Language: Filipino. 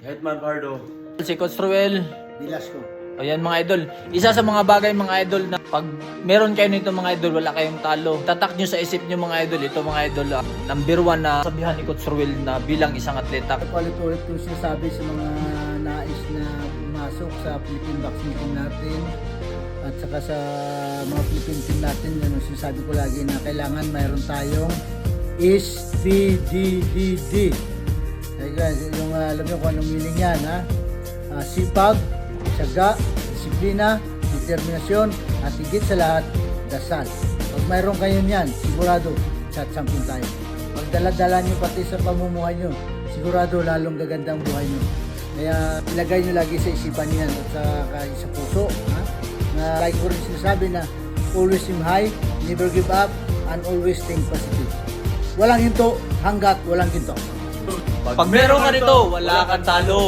Hetman Pardo. Si Coach Ruel. Velasco. Ayan mga idol. Isa sa mga bagay mga idol na pag meron kayo nito mga idol, wala kayong talo. Tatak nyo sa isip nyo mga idol. Ito mga idol, number 1 na sabihan ni Coach Ruel na bilang isang atleta. Ulit-ulit ko sinasabi sa mga nais na pumasok sa Philippine Boxing Team natin at saka sa mga Philippine Team natin, sinasabi ko lagi na kailangan mayroon tayong SPDDD. Yung alam nyo kung anong meaning yan, ha? Sipag, tiyaga, disiplina, determinasyon, at higit sa lahat, dasal. Pag mayroon kayo niyan, sigurado, champion tayo. Pag dala-dala nyo pati sa pamumuhay nyo, sigurado lalong gagandang buhay nyo. Kaya ilagay nyo lagi sa isipan nyo yan at sa puso. Ha? Na like ko rin sinasabi na always aim high, never give up, and always think positive. Walang hinto hanggat walang ginto. Pag meron ka nito, wala kang talo.